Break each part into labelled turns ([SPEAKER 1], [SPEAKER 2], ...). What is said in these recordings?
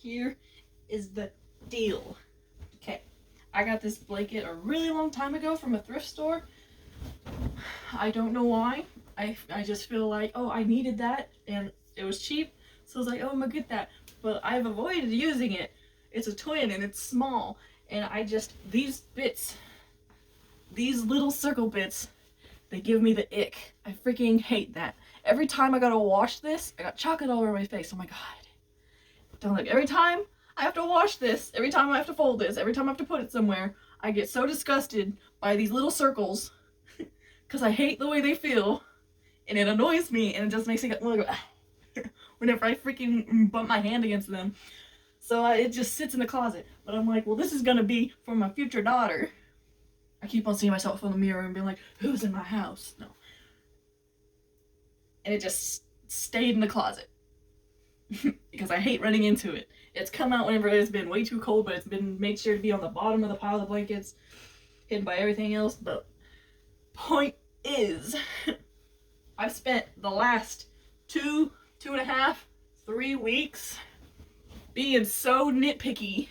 [SPEAKER 1] here is the deal. Okay, I got this blanket a really long time ago from a thrift store. I don't know why. I just feel like, oh, I needed that, and it was cheap, so I was like, oh, I'm gonna get that. But I've avoided using it. It's a twin, and it's small, and these bits, these little circle bits, they give me the ick. I freaking hate that. Every time I gotta wash this, I got chocolate all over my face. Oh my god. Don't like every time I have to wash this, every time I have to fold this, every time I have to put it somewhere, I get so disgusted by these little circles because I hate the way they feel, and it annoys me, and it just makes me go whenever I freaking bump my hand against them. So it just sits in the closet. But I'm like, well, this is gonna be for my future daughter. I keep on seeing myself in the mirror and being like, who's in my house? No. And it just stayed in the closet. Because I hate running into it. It's come out whenever it's been way too cold, but it's been made sure to be on the bottom of the pile of blankets, hidden by everything else. But point is, I've spent the last 2.5, 3 weeks being so nitpicky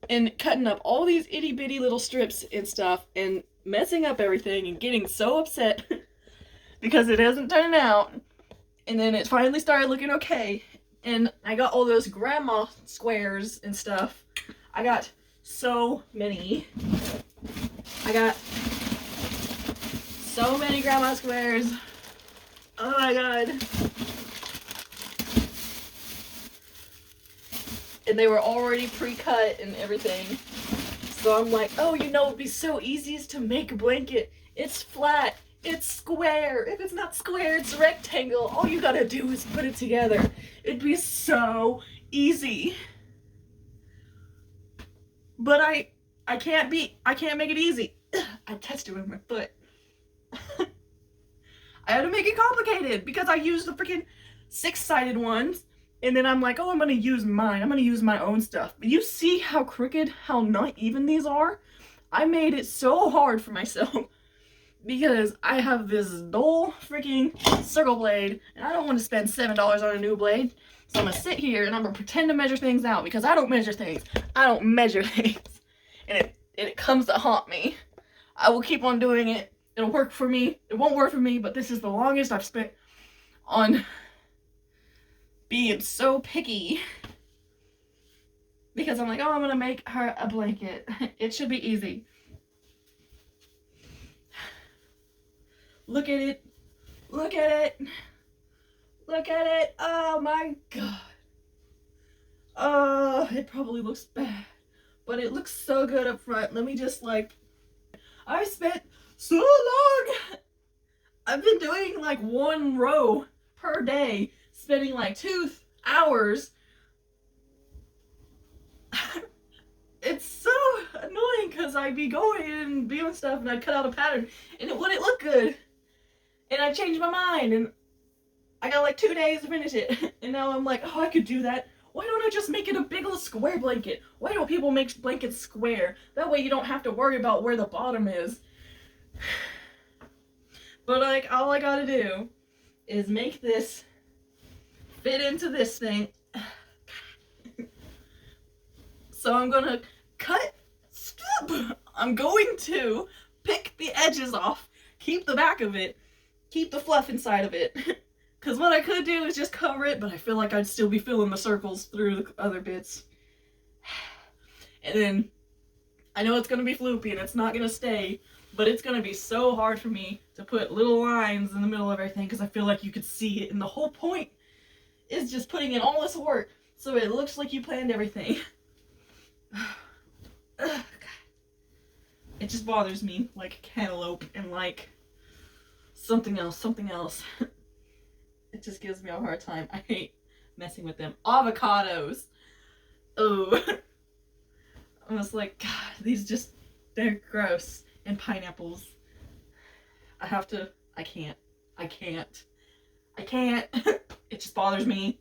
[SPEAKER 1] and cutting up all these itty bitty little strips and stuff and messing up everything and getting so upset because it hasn't turned out. And then it finally started looking okay, and I got all those grandma squares and stuff. I got so many. I got so many grandma squares. Oh my god. And they were already pre-cut and everything. So I'm like, oh, you know, it'd be so easiest to make a blanket. It's flat. It's square. If it's not square, it's rectangle. All you gotta do is put it together. It'd be so easy. But I can't make it easy. I touched it with my foot. I had to make it complicated because I used the freaking 6-sided ones. And then I'm like, oh, I'm gonna use mine. I'm gonna use my own stuff. But you see how crooked, how not even these are? I made it so hard for myself. Because I have this dull freaking circle blade, and I don't want to spend $7 on a new blade. So I'm gonna sit here and I'm gonna pretend to measure things out because I don't measure things. I don't measure things. And it comes to haunt me. I will keep on doing it. It'll work for me. It won't work for me, but this is the longest I've spent on being so picky. Because I'm like, oh, I'm gonna make her a blanket. It should be easy. Look at it. Look at it. Look at it. Oh my god. Oh, it probably looks bad. But it looks so good up front. Let me just I spent so long. I've been doing like 1 row per day. Spending like 2 hours. It's so annoying because I'd be going and doing stuff and I'd cut out a pattern and it wouldn't look good. And I changed my mind, and I got like 2 days to finish it. And now I'm like, oh, I could do that. Why don't I just make it a big old square blanket? Why don't people make blankets square? That way you don't have to worry about where the bottom is. But like, all I gotta do is make this fit into this thing. So I'm gonna I'm going to pick the edges off, keep the back of it, keep the fluff inside of it. Because what I could do is just cover it, but I feel like I'd still be filling the circles through the other bits. And then, I know it's going to be floopy and it's not going to stay, but it's going to be so hard for me to put little lines in the middle of everything because I feel like you could see it. And the whole point is just putting in all this work so it looks like you planned everything. It just bothers me, like cantaloupe and like something else. It just gives me a hard time. I hate messing with them. Avocados. Oh. I'm just like, God, they're gross. And pineapples. I can't. It just bothers me.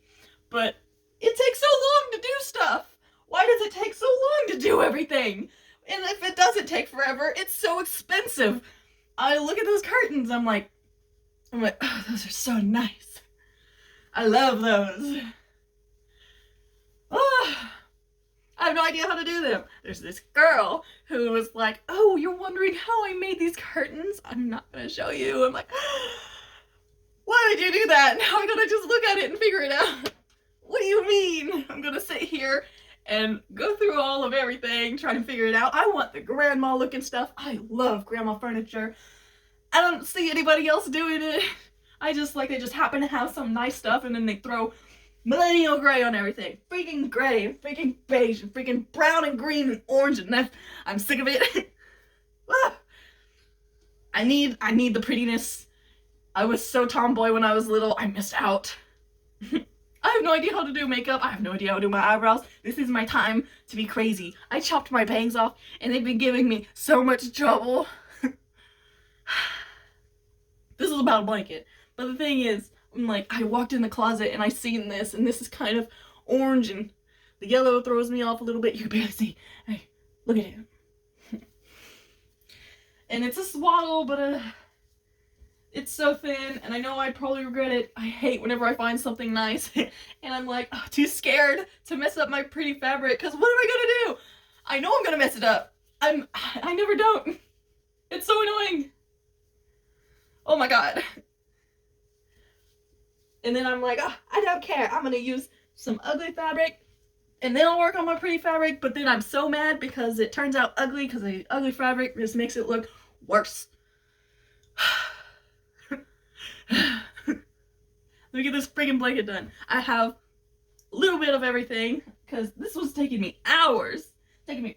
[SPEAKER 1] But it takes so long to do stuff. Why does it take so long to do everything? And if it doesn't take forever, it's so expensive. I look at those curtains, I'm like, oh, those are so nice. I love those. I have no idea how to do them. There's this girl who was like, oh, you're wondering how I made these curtains? I'm not gonna show you. I'm like, why did you do that? Now I gotta just look at it and figure it out. What do you mean? I'm gonna sit here and go through all of everything, trying to figure it out. I want the grandma looking stuff. I love grandma furniture. I don't see anybody else doing it. I just like, they just happen to have some nice stuff and then they throw millennial gray on everything. Freaking gray, and freaking beige, and freaking brown and green and orange, and I'm sick of it. I need the prettiness. I was so tomboy when I was little. I missed out. I have no idea how to do makeup. I have no idea how to do my eyebrows. This is my time to be crazy. I chopped my bangs off and they've been giving me so much trouble. This is about a blanket. But the thing is, I'm like, I walked in the closet and I seen this, and this is kind of orange and the yellow throws me off a little bit. You can barely see. Hey, look at it. And it's a swaddle, but it's so thin, and I know I'd probably regret it. I hate whenever I find something nice, and I'm like, oh, too scared to mess up my pretty fabric, because what am I gonna do? I know I'm gonna mess it up. I never don't. It's so annoying. Oh my god. And then I'm like, oh, I don't care. I'm gonna use some ugly fabric, and then I'll work on my pretty fabric, but then I'm so mad because it turns out ugly, because the ugly fabric just makes it look worse. Let me get this friggin' blanket done. I have a little bit of everything, because this was taking me hours. I'm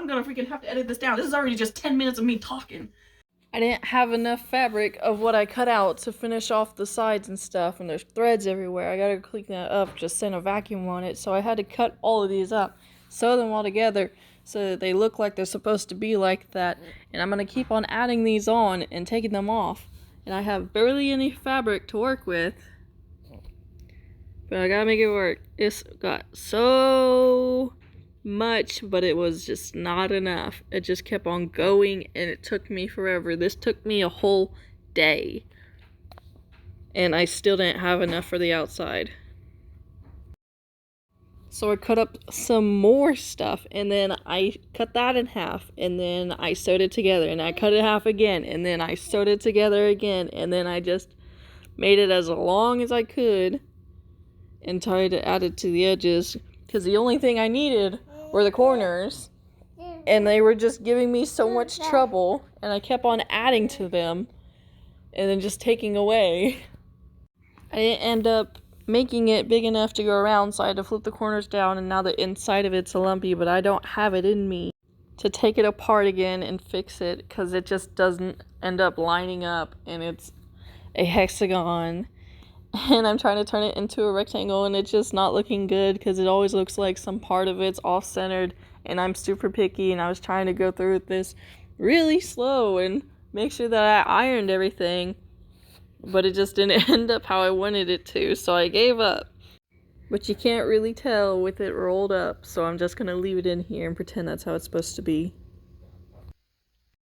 [SPEAKER 1] gonna freaking have to edit this down. This is already just 10 minutes of me talking. I didn't have enough fabric of what I cut out to finish off the sides and stuff, and there's threads everywhere. I gotta clean that up, just send a vacuum on it, so I had to cut all of these up, sew them all together so that they look like they're supposed to be like that, and I'm gonna keep on adding these on and taking them off. And I have barely any fabric to work with, but I gotta make it work. It's got so much, but it was just not enough. It just kept on going, and it took me forever. This took me a whole day, and I still didn't have enough for the outside. So I cut up some more stuff, and then I cut that in half, and then I sewed it together, and I cut it in half again, and then I sewed it together again, and then I just made it as long as I could and tried to add it to the edges, because the only thing I needed were the corners, and they were just giving me so much trouble, and I kept on adding to them and then just taking away. I didn't end up making it big enough to go around, so I had to flip the corners down, and now the inside of it's lumpy, but I don't have it in me to take it apart again and fix it, because it just doesn't end up lining up, and it's a hexagon, and I'm trying to turn it into a rectangle, and it's just not looking good, because it always looks like some part of it's off-centered, and I'm super picky, and I was trying to go through with this really slow and make sure that I ironed everything, but it just didn't end up how I wanted it to, so I gave up. But you can't really tell with it rolled up, so I'm just gonna leave it in here and pretend that's how it's supposed to be.